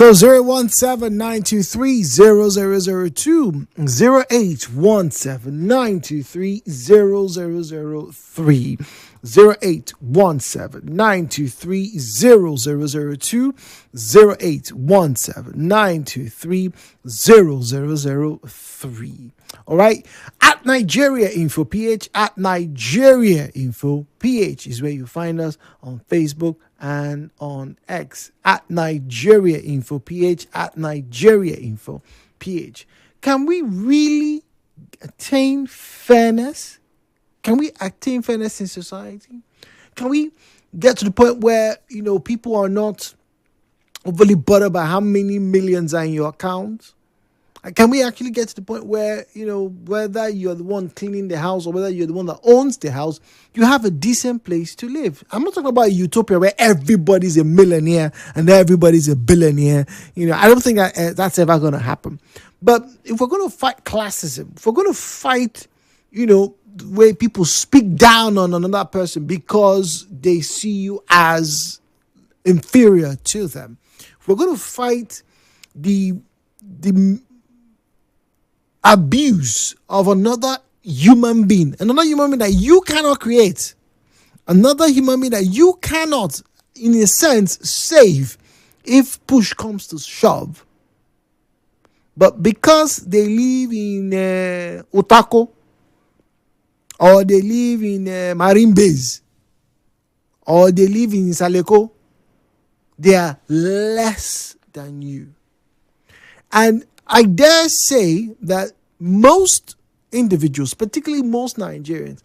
So 017-923-0002, 0817-923-0003, 0817-923-0002, 0817-923-0003. All right. At Nigeria Info PH, at Nigeria Info PH is where you find us on Facebook and on X. At Nigeria Info PH, at Nigeria Info PH. Can we really attain fairness? Can we attain fairness in society? Can we get to the point where, people are not overly bothered by how many millions are in your account? Can we actually get to the point where, whether you're the one cleaning the house or whether you're the one that owns the house, you have a decent place to live? I'm not talking about a utopia where everybody's a millionaire and everybody's a billionaire. I don't think that's ever going to happen. But if we're going to fight classism, if we're going to fight, the way people speak down on another person because they see you as inferior to them, if we're going to fight the abuse of another human being that you cannot create, another human being that you cannot, in a sense, save if push comes to shove. But because they live in Otako, or they live in Marine Base, or they live in Saleko, they are less than you. And I dare say that most individuals, particularly most Nigerians,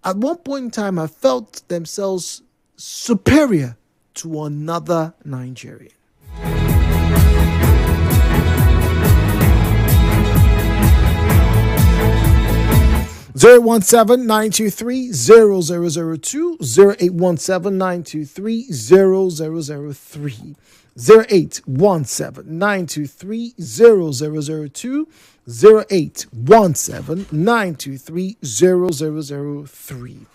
at one point in time have felt themselves superior to another Nigerian. Zero 017-923-0002, 0817-923-0003. 0817-923-0002, 0817-923-0003.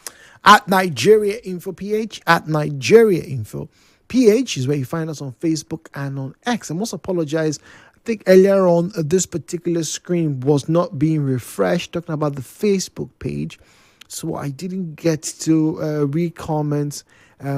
At Nigeria Info PH, at Nigeria Info PH is where you find us on Facebook and on X. I must apologize. I think earlier on, this particular screen was not being refreshed, talking about the Facebook page. So I didn't get to read comments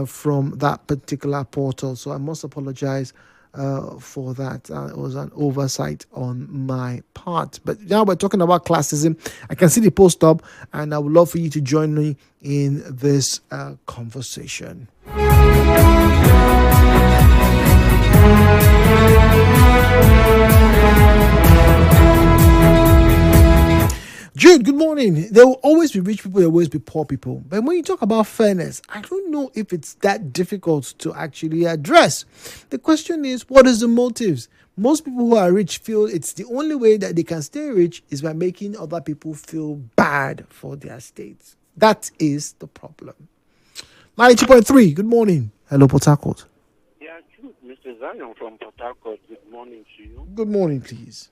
from that particular portal. So I must apologize for that. It was an oversight on my part. But now we're talking about classism. I can see the post up, and I would love for you to join me in this conversation. Jude, good morning. There will always be rich people, there will always be poor people. But when you talk about fairness, I don't know if it's that difficult to actually address. The question is, what is the motives? Most people who are rich feel it's the only way that they can stay rich is by making other people feel bad for their states. That is the problem. 92.3, good morning. Hello, Port Harcourt. Yeah, Jude, Mr. Zion from Port Harcourt. Good morning to you. Good morning, please.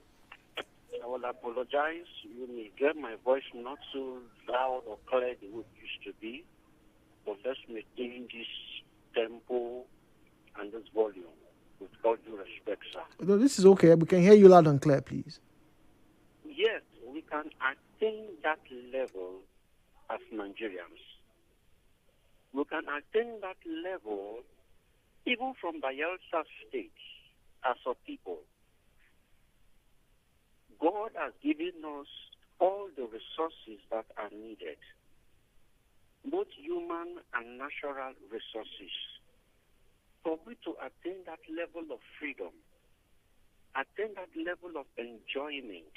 I will apologize. You may get my voice not so loud or clear the way it used to be, but let's maintain this tempo and this volume with all due respect, sir. No, this is okay. We can hear you loud and clear, please. Yes, we can attain that level as Nigerians. We can attain that level even from Bayelsa State as a people. God has given us all the resources that are needed, both human and natural resources, for we to attain that level of freedom, attain that level of enjoyment,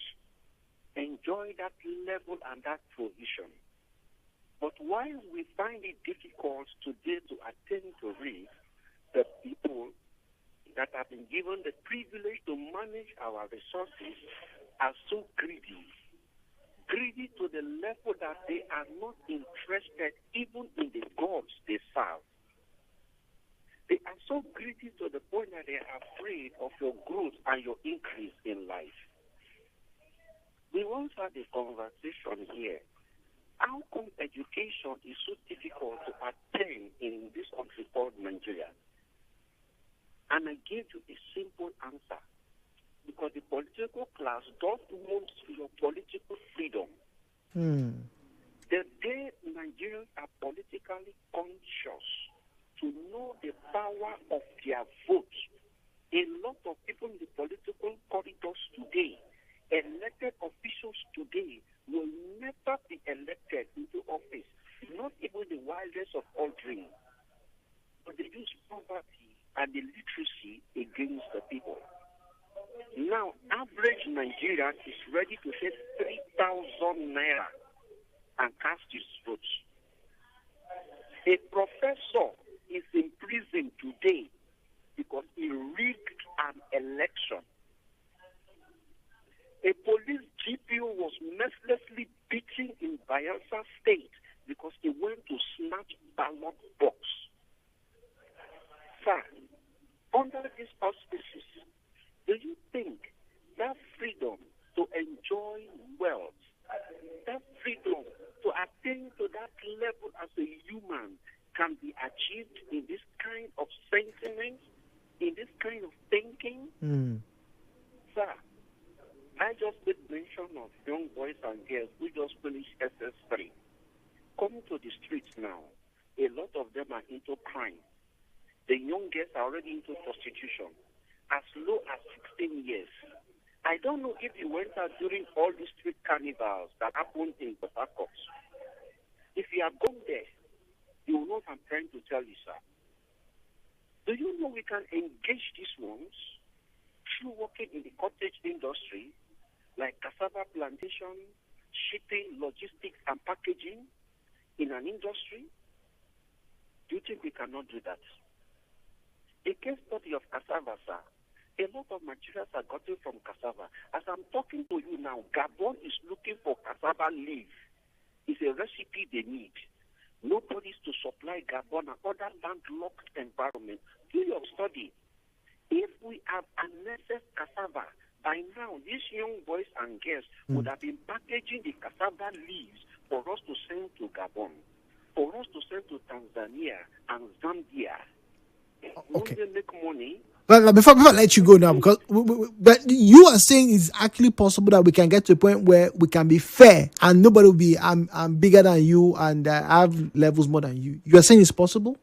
enjoy that level and that provision. But while we find it difficult today to attain to reach, the people that have been given the privilege to manage our resources are so greedy to the level that they are not interested even in the gods they serve. They are so greedy to the point that they are afraid of your growth and your increase in life. We once had a conversation here. How come education is so difficult to attain in this country called Nigeria? And I gave you a simple answer. Because the political class don't want your political freedom. The day Nigerians are politically conscious to know the power of their vote, a lot of people in the political corridors today, elected officials today, will never be elected into office, not even the wildest of all dreams. But they use poverty and illiteracy against the people. Now, average Nigerian is ready to pay 3,000 naira and cast his vote. A professor is in prison today because he rigged an election. A police GPO was mercilessly beaten in Bayelsa State because he went to snatch ballot box. Sir, under these auspices, do you think that freedom to enjoy wealth, that freedom to attain to that level as a human can be achieved in this kind of sentiment, in this kind of thinking? Sir, I just made mention of young boys and girls who just finished SS3. Coming to the streets now, a lot of them are into crime. The young girls are already into prostitution, as low as 16 years. I don't know if you went out during all these street carnivals that happened in Port Harcourt. If you have gone there, you will know what I'm trying to tell you, sir. Do you know we can engage these ones through working in the cottage industry, like cassava plantation, shipping, logistics, and packaging in an industry? Do you think we cannot do that? A case study of cassava, sir. A lot of materials are gotten from cassava. As I'm talking to you now, Gabon is looking for cassava leaf. It's a recipe they need. Nobody is to supply Gabon and other landlocked environment. Do your study. If we have unnecessary cassava, by now these young boys and girls would have been packaging the cassava leaves for us to send to Gabon, for us to send to Tanzania and Zambia. Okay. Won't they make money? Well, before I let you go now, because but you are saying it's actually possible that we can get to a point where we can be fair and nobody will be I'm bigger than you and have levels more than you. You are saying it's possible?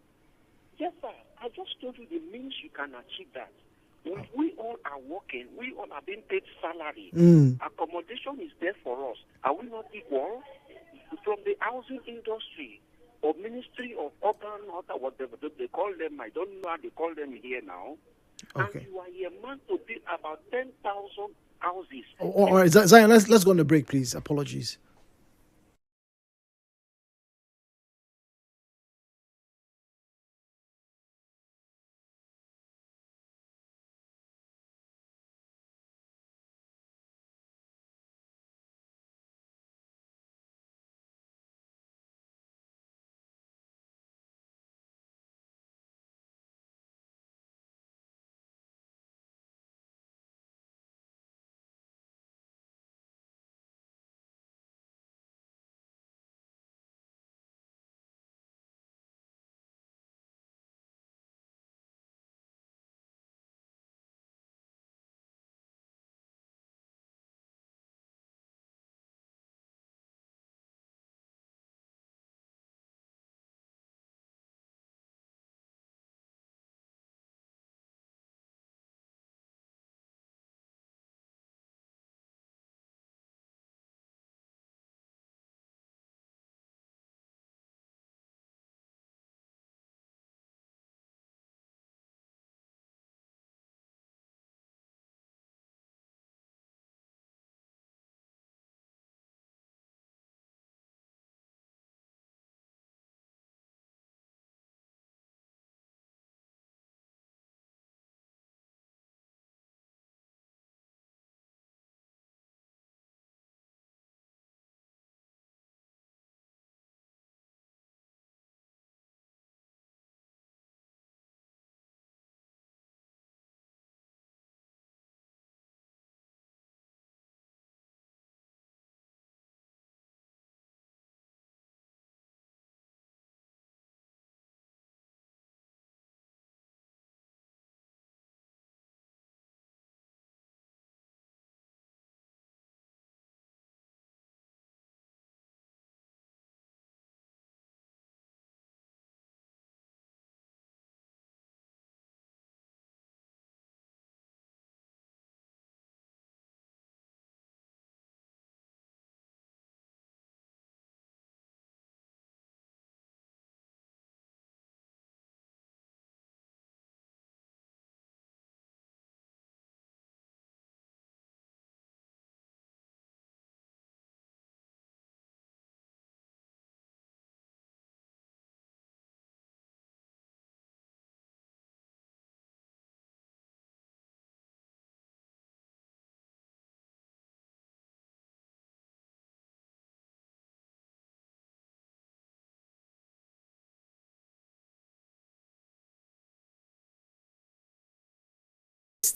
Yes, sir. I just told you the means you can achieve that. When we all are working, we all are being paid salary. Accommodation is there for us. Are we not equal? From the housing industry or Ministry of Urban, or whatever they call them, I don't know how they call them here now. Okay. And you are a man to build about 10,000 houses. All right, Zion, let's go on a break, please. Apologies.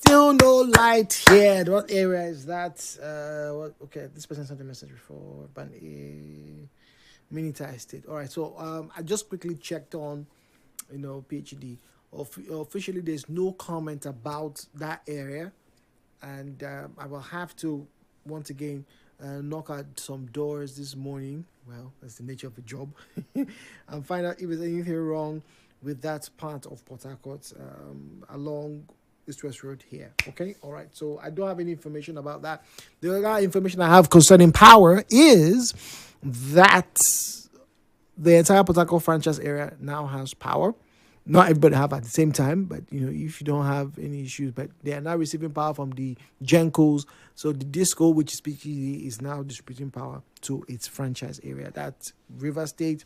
Still no light here. What area is that? What? Okay, this person sent a message before. But Minita Estate. All right. So I just quickly checked on, PhD. Officially, there's no comment about that area, and I will have to once again knock at some doors this morning. Well, that's the nature of the job, and find out if there's anything wrong with that part of Port Harcourt along East West Road here. Okay, all right. So I don't have any information about that. The other information I have concerning power is that the entire Port Harcourt franchise area now has power. Not everybody have at the same time, but if you don't have any issues, but they are now receiving power from the Gencos. So the Disco, which is PGD, is now distributing power to its franchise area. That's River State,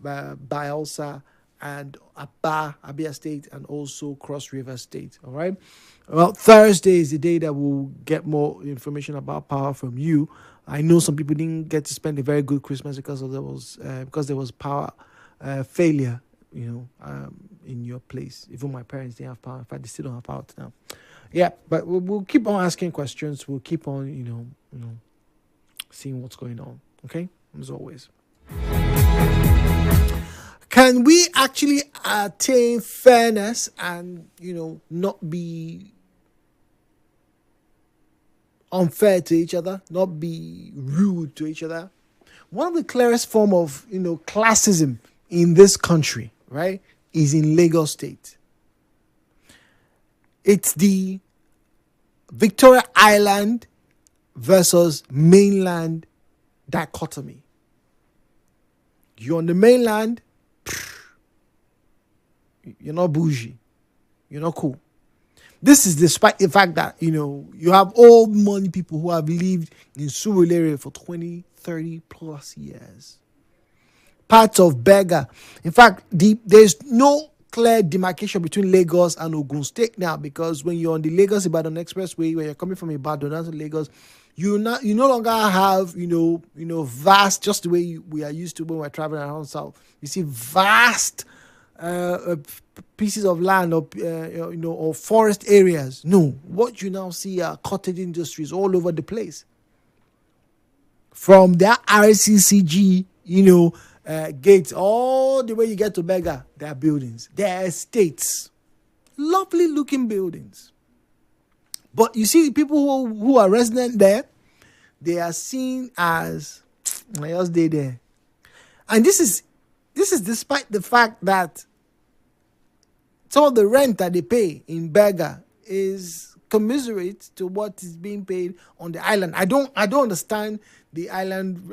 Bielsa, and Abia State, and also Cross River State. All right. Well, Thursday is the day that we'll get more information about power from you. I know some people didn't get to spend a very good Christmas because there was power failure, in your place. Even my parents didn't have power. In fact, they still don't have power now. Yeah, but we'll keep on asking questions. We'll keep on, seeing what's going on. Okay, as always. Can we actually attain fairness and not be unfair to each other, not be rude to each other? One of the clearest form of classism in this country, right, is in Lagos State. It's the Victoria Island versus mainland dichotomy. You're on the mainland, you're not bougie, you're not cool. This is despite the fact that, you have old money people who have lived in Surulere for 20, 30 plus years. Parts of Berger. In fact, there's no clear demarcation between Lagos and Ogun State now, because when you're on the Lagos-Ibadan Expressway, when you're coming from Ibadan down to Lagos, you no longer have, vast, just the way we are used to when we're traveling around south. You see vast pieces of land or forest areas. No, what you now see are cottage industries all over the place. From that RCCG, gates all the way you get to Berger, there are buildings, there are estates, lovely looking buildings. But you see, the people who are resident there, they are seen as I just stay there, and this is despite the fact that some of the rent that they pay in Berger is commiserate to what is being paid on the island. I don't understand the island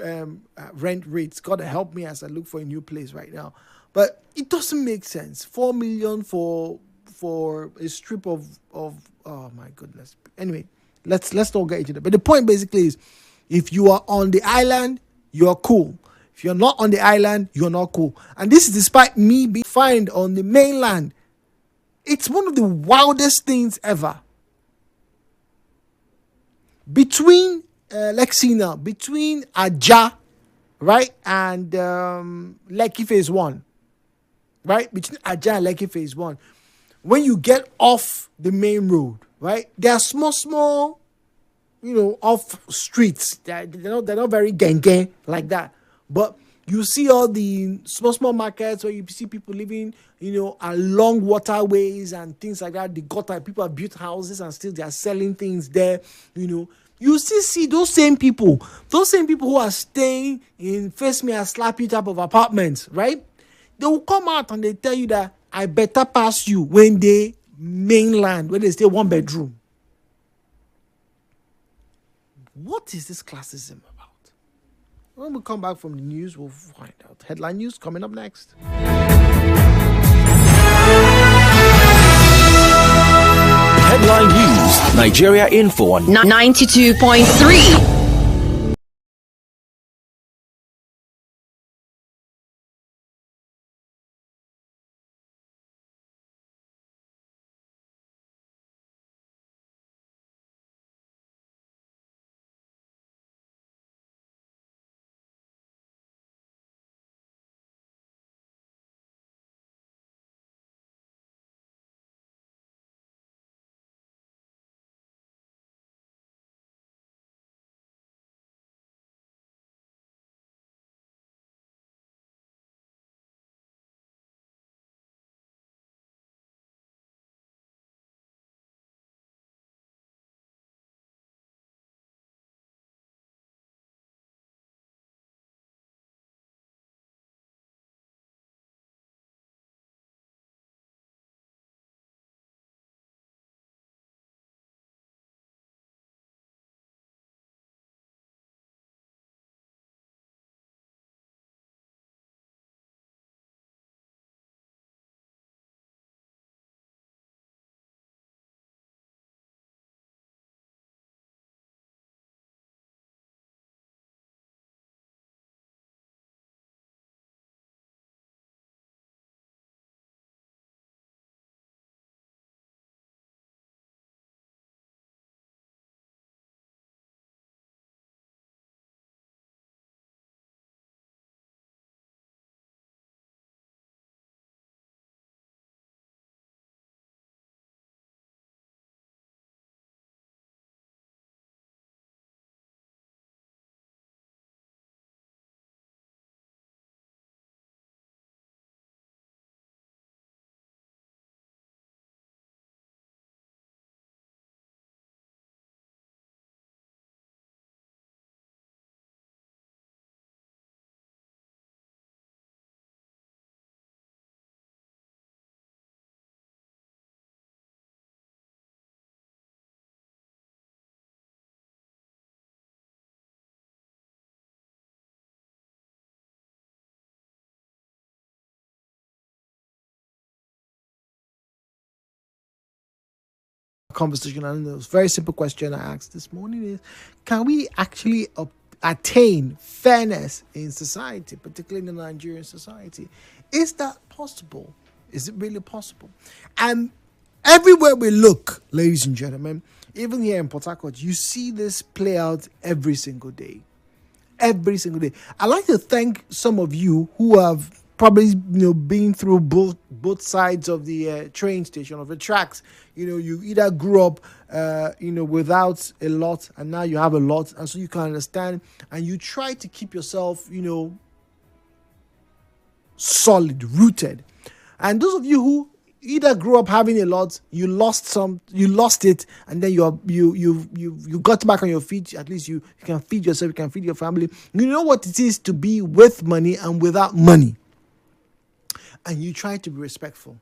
rent rates. God help me as I look for a new place right now, but it doesn't make sense. 4 million for a strip of oh my goodness. Anyway, let's not get into that. But the point basically is, if you are on the island, you're cool. If you're not on the island, you're not cool. And this is despite me being fined on the mainland. It's one of the wildest things ever. Between Lexina, between Aja, right, and Lekki Phase 1, right, between Aja and Lekki Phase 1, when you get off the main road, right, there are small, off streets. They're not very gang like that, but you see all the small markets where you see people living, along waterways and things like that. The gutter, people have built houses and still they are selling things there. You still see those same people who are staying in face me and slap you type of apartments, right? They will come out and they tell you that I better pass you when they mainland, when they stay one bedroom. What is this classism about? When we come back from the news, we'll find out. Headline news coming up next. Headline news, Nigeria Info on 92.3. conversation. And a very simple question I asked this morning is, can we actually attain fairness in society, particularly in the Nigerian society? Is that possible? Is it really possible? And everywhere we look, ladies and gentlemen, even here in Port Harcourt, you see this play out every single day. Every single day. I'd like to thank some of you who have probably been through both sides of the train station, of the tracks. You either grew up without a lot, and now you have a lot, and so you can understand, and you try to keep yourself solid, rooted. And those of you who either grew up having a lot, you lost it, and then you got back on your feet. At least you can feed yourself, you can feed your family. You know what it is to be with money and without money, and you try to be respectful.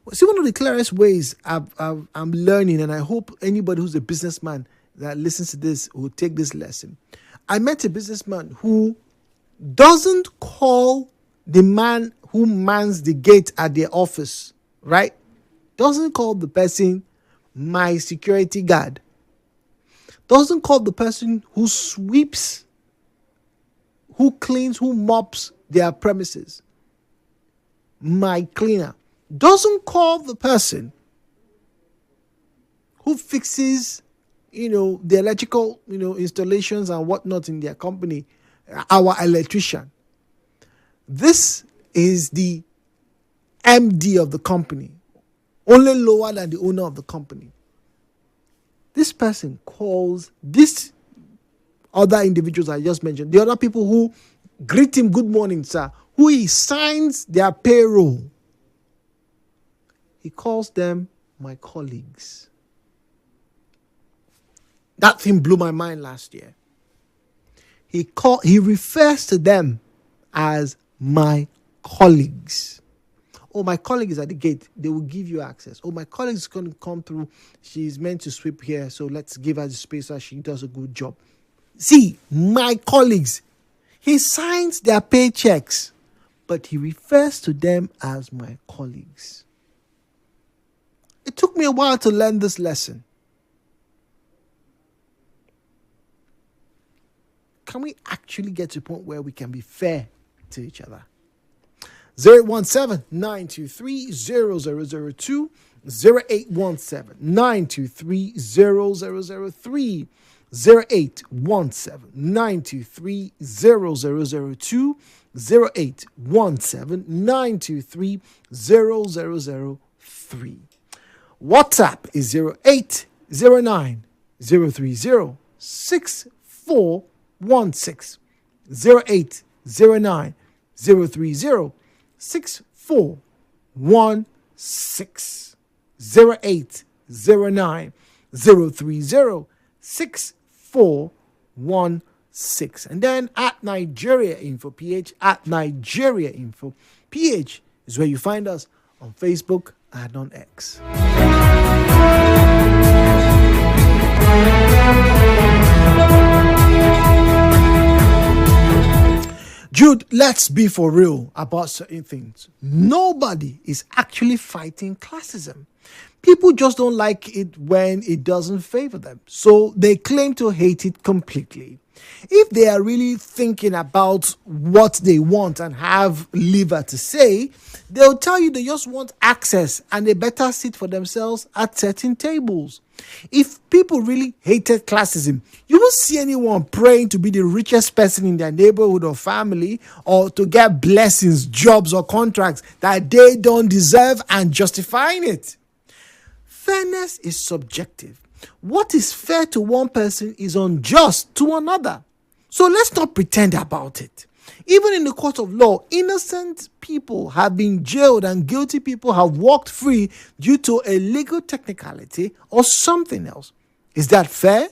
Well, see, one of the clearest ways I'm learning, and I hope anybody who's a businessman that listens to this will take this lesson. I met a businessman who doesn't call the man who mans the gate at their office, right? Doesn't call the person my security guard. Doesn't call the person who sweeps, who cleans, who mops their premises my cleaner. Doesn't call the person who fixes, the electrical, installations and whatnot in their company, our electrician. This is the MD of the company, only lower than the owner of the company. This person calls these other individuals I just mentioned, the other people who greet him, good morning, sir, who he signs their payroll. He calls them my colleagues. That thing blew my mind last year. He refers to them as my colleagues. Oh, my colleague is at the gate. They will give you access. Oh, my colleague is going to come through. She's meant to sweep here, so let's give her the space so she does a good job. See, my colleagues. He signs their paychecks, but he refers to them as my colleagues. It took me a while to learn this lesson. Can we actually get to a point where we can be fair to each other? 017-923-0002, 0817-923-0003, 0817-923-0002, 0817-923-0003. WhatsApp is 0809-030-6416, 0809-030-6416, 0809-030-6416. And then at Nigeria Info PH, at Nigeria Info PH is where you find us on Facebook and on X. Jude, let's be for real about certain things. Nobody is actually fighting classism. People just don't like it when it doesn't favor them, so they claim to hate it completely. If they are really thinking about what they want and have liver to say, they'll tell you they just want access and a better seat for themselves at certain tables. If people really hated classism, you won't see anyone praying to be the richest person in their neighborhood or family, or to get blessings, jobs, or contracts that they don't deserve and justifying it. Fairness is subjective. What is fair to one person is unjust to another. So let's not pretend about it. Even in the court of law, innocent people have been jailed and guilty people have walked free due to a legal technicality or something else. Is that fair?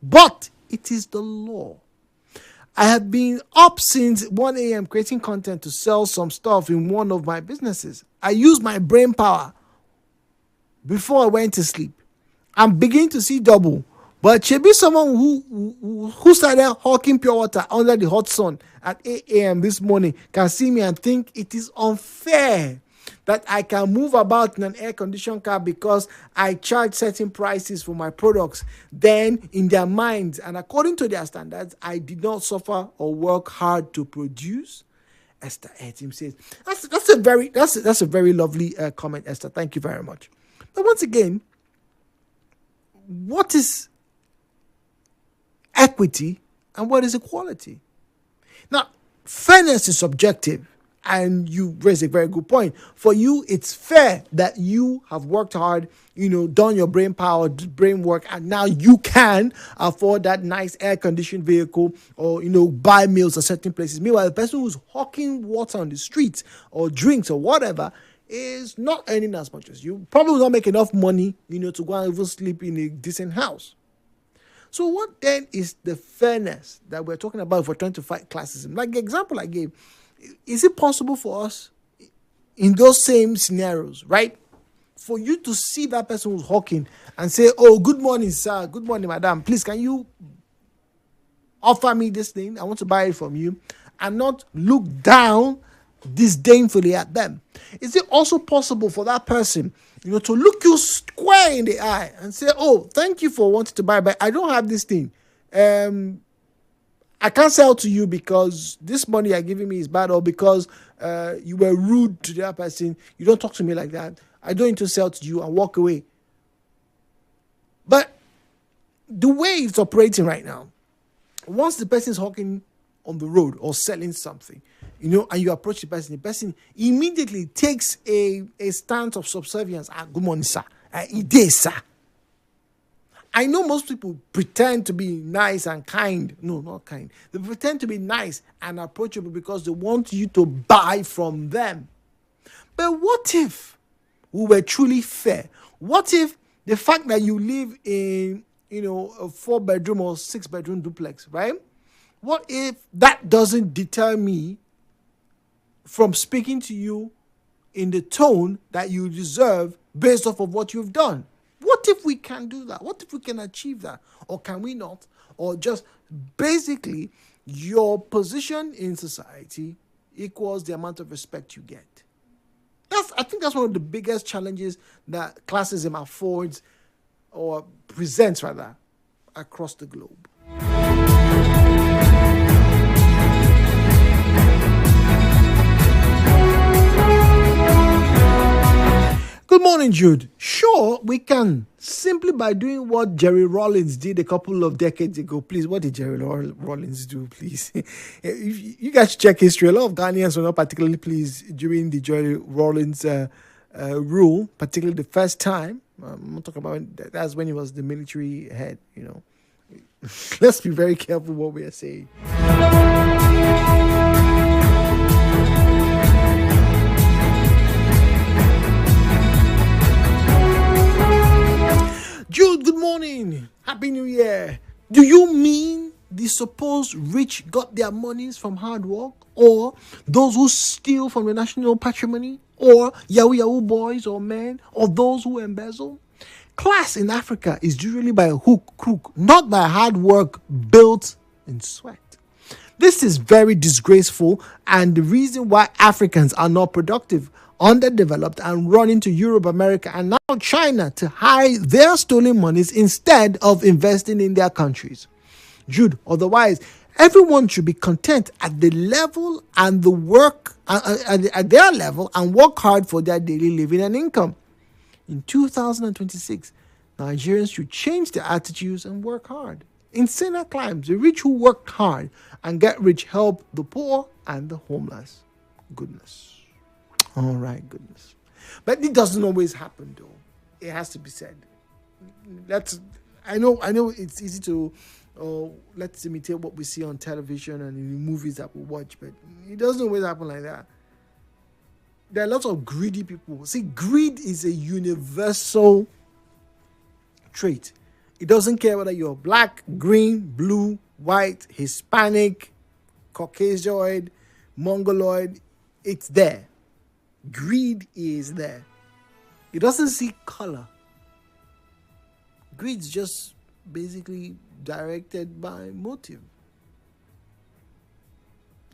But it is the law. I have been up since 1 a.m. creating content to sell some stuff in one of my businesses. I used my brain power before I went to sleep. I'm beginning to see double. But should be someone who started hawking pure water under the hot sun at 8 a.m. this morning can see me and think it is unfair. that I can move about in an air-conditioned car because I charge certain prices for my products, then in their minds and according to their standards, I did not suffer or work hard to produce. Esther Etim says, that's a very lovely comment, Esther. Thank you very much. But once again, what is equity and what is equality? Now, fairness is subjective, and you raise a very good point. For you, it's fair that you have worked hard, done your brain power, brain work, and now you can afford that nice air-conditioned vehicle or, buy meals at certain places. Meanwhile, the person who's hawking water on the streets or drinks or whatever is not earning as much as you. Probably will not make enough money, to go and even sleep in a decent house. So what then is the fairness that we're talking about if we're trying to fight classism? Like the example I gave, is it possible for us in those same scenarios, right? For you to see that person who's hawking and say, oh, good morning, sir. Good morning, madam. Please, can you offer me this thing? I want to buy it from you. And not look down disdainfully at them. Is it also possible for that person, to look you square in the eye and say, oh, thank you for wanting to buy, but I don't have this thing. I can't sell to you because this money you're giving me is bad, or because you were rude to the other person. You don't talk to me like that. I don't need to sell to you and walk away. But the way it's operating right now, once the person is hawking on the road or selling something, and you approach the person immediately takes a stance of subservience. Good morning, sir. It is, sir. I know most people pretend to be nice and kind. No, not kind. They pretend to be nice and approachable because they want you to buy from them. But what if we were truly fair? What if the fact that you live in, a 4-bedroom or 6-bedroom duplex, right? What if that doesn't deter me from speaking to you in the tone that you deserve based off of what you've done? What if we can do that? What if we can achieve that? Or can we not? Or just basically your position in society equals the amount of respect you get. I think that's one of the biggest challenges that classism affords or presents rather across the globe. Good morning, Jude. Sure, we can. Simply by doing what Jerry Rawlings did a couple of decades ago. Please, what did Jerry Rawlings do, please? You guys should check history. A lot of Ghanaians were not particularly pleased during the Jerry Rawlings rule, particularly the first time. I'm not talking about that's when he was the military head, Let's be very careful what we are saying. Jude, good morning. Happy New Year. Do you mean the supposed rich got their monies from hard work? Or those who steal from the national patrimony? Or Yahoo boys or men? Or those who embezzle? Class in Africa is usually by hook, crook, not by hard work built in sweat. This is very disgraceful and the reason why Africans are not productive, underdeveloped, and run into Europe, America, and now China to hide their stolen monies instead of investing in their countries. Jude, otherwise, everyone should be content at the level and the work at their level and work hard for their daily living and income. In 2026, Nigerians should change their attitudes and work hard. In Sena climbs, the rich who work hard and get rich help the poor and the homeless. Goodness. All right, goodness. But it doesn't always happen, though. It has to be said. I know it's easy to let's imitate what we see on television and in the movies that we watch, but it doesn't always happen like that. There are lots of greedy people. See, greed is a universal trait. It doesn't care whether you're black, green, blue, white, Hispanic, Caucasian, Mongoloid. It's there. Greed is there. It doesn't see color. Greed's just basically directed by motive.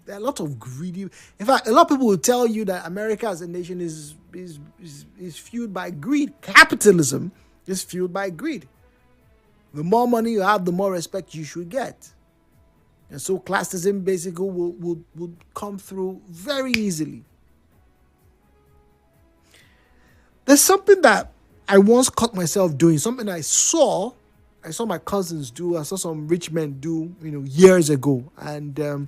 There are a lot of greedy. In fact, a lot of people will tell you that America as a nation is fueled by greed. Capitalism is fueled by greed. The more money you have, the more respect you should get. And so classism basically will come through very easily. There's something that I once caught myself doing, something I saw my cousins do, I saw some rich men do, years ago. And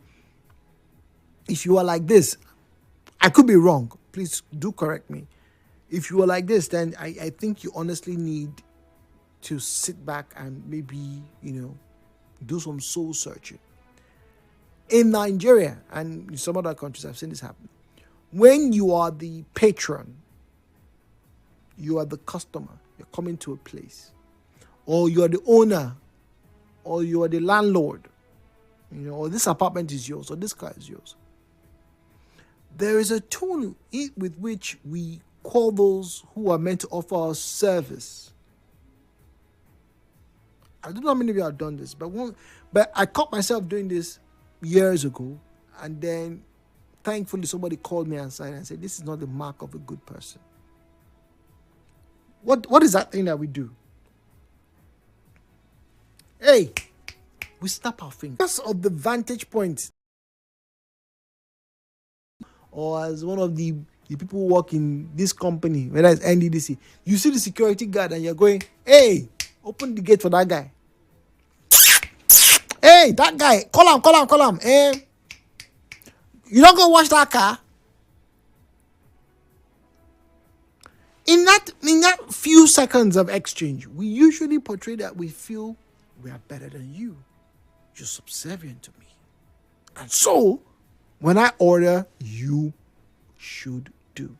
if you are like this, I could be wrong. Please do correct me. If you are like this, then I think you honestly need to sit back and maybe, do some soul searching. In Nigeria and in some other countries, I've seen this happen. When you are the patron, you are the customer, you're coming to a place, or you are the owner, or you are the landlord, or this apartment is yours, or this car is yours. There is a tone with which we call those who are meant to offer us service. I don't know how many of you have done this, but I caught myself doing this years ago, and then thankfully somebody called me aside and said, this is not the mark of a good person. What is that thing that we do? Hey, we snap our fingers. Because of the vantage point, or as one of the people who work in this company, whether it's NDDC, you see the security guard and you're going, hey, open the gate for that guy. Hey, that guy, call him. Hey, you don't go wash that car. In that few seconds of exchange, we usually portray that we feel we are better than you. You're subservient to me. And so, when I order, you should do.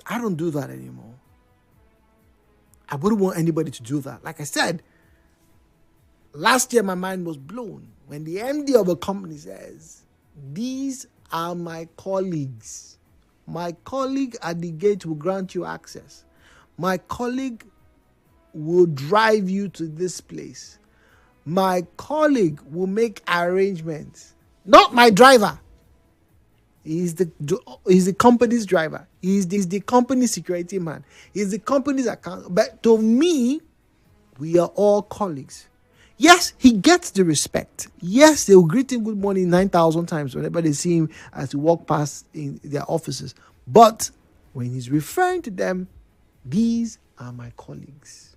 I don't do that anymore. I wouldn't want anybody to do that. Like I said, last year my mind was blown when the MD of a company says, these are my colleagues. My colleague at the gate will grant you access. My colleague will drive you to this place. My colleague will make arrangements. Not my driver. He's the company's driver. He's the company's security man. He's the company's account. But to me, we are all colleagues. Yes, he gets the respect. Yes, they will greet him good morning 9,000 times whenever they see him as he walk past in their offices. But when he's referring to them, these are my colleagues.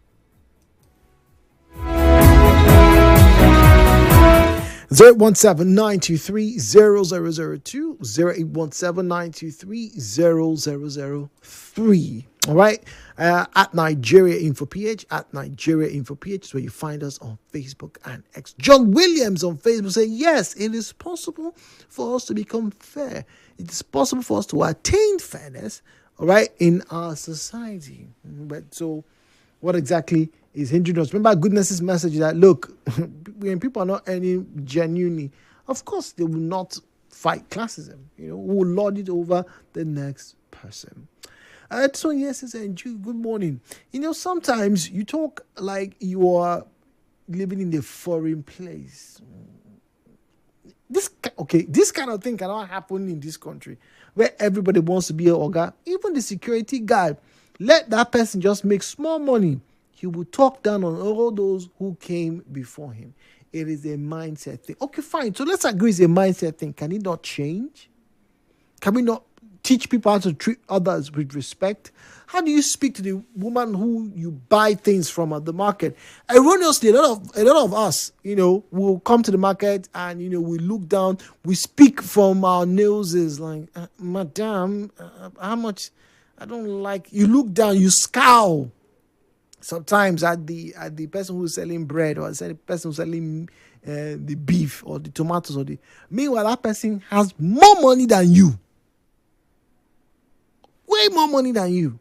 017-923-0002, 0817-923-0003. All right. At Nigeria Info PH, at Nigeria Info PH is where you find us on Facebook and X. John Williams on Facebook said, yes, it is possible for us to become fair. It is possible for us to attain fairness, all right, in our society. But so what exactly is hindering us? Remember Goodness's message that, look, when people are not earning genuinely, of course they will not fight classism. Will lord it over the next person. So yes, and Jude, good morning. Sometimes you talk like you are living in a foreign place. This kind of thing cannot happen in this country where everybody wants to be an organ. Even the security guard, let that person just make small money. He will talk down on all those who came before him. It is a mindset thing. Okay, fine. So let's agree it's a mindset thing. Can it not change? Can we not teach people how to treat others with respect? How do you speak to the woman who you buy things from at the market? Erroneously, a lot of us, will come to the market and, we look down, we speak from our noses like, Madam, how much? I don't like, you look down, you scowl. Sometimes at the person who's selling bread or the person who's selling the beef or the tomatoes meanwhile that person has more money than you, way more money than you.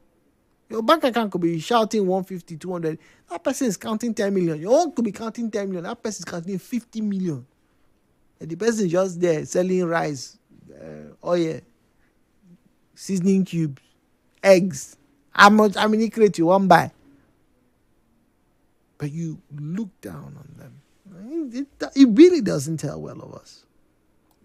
Your bank account could be shouting 150, 200. That person is counting 10 million. Your own could be counting 10 million. That person is counting 50 million. And the person is just there selling rice, oil, seasoning cubes, eggs. How many crates you want buy? But you look down on them. It really doesn't tell well of us.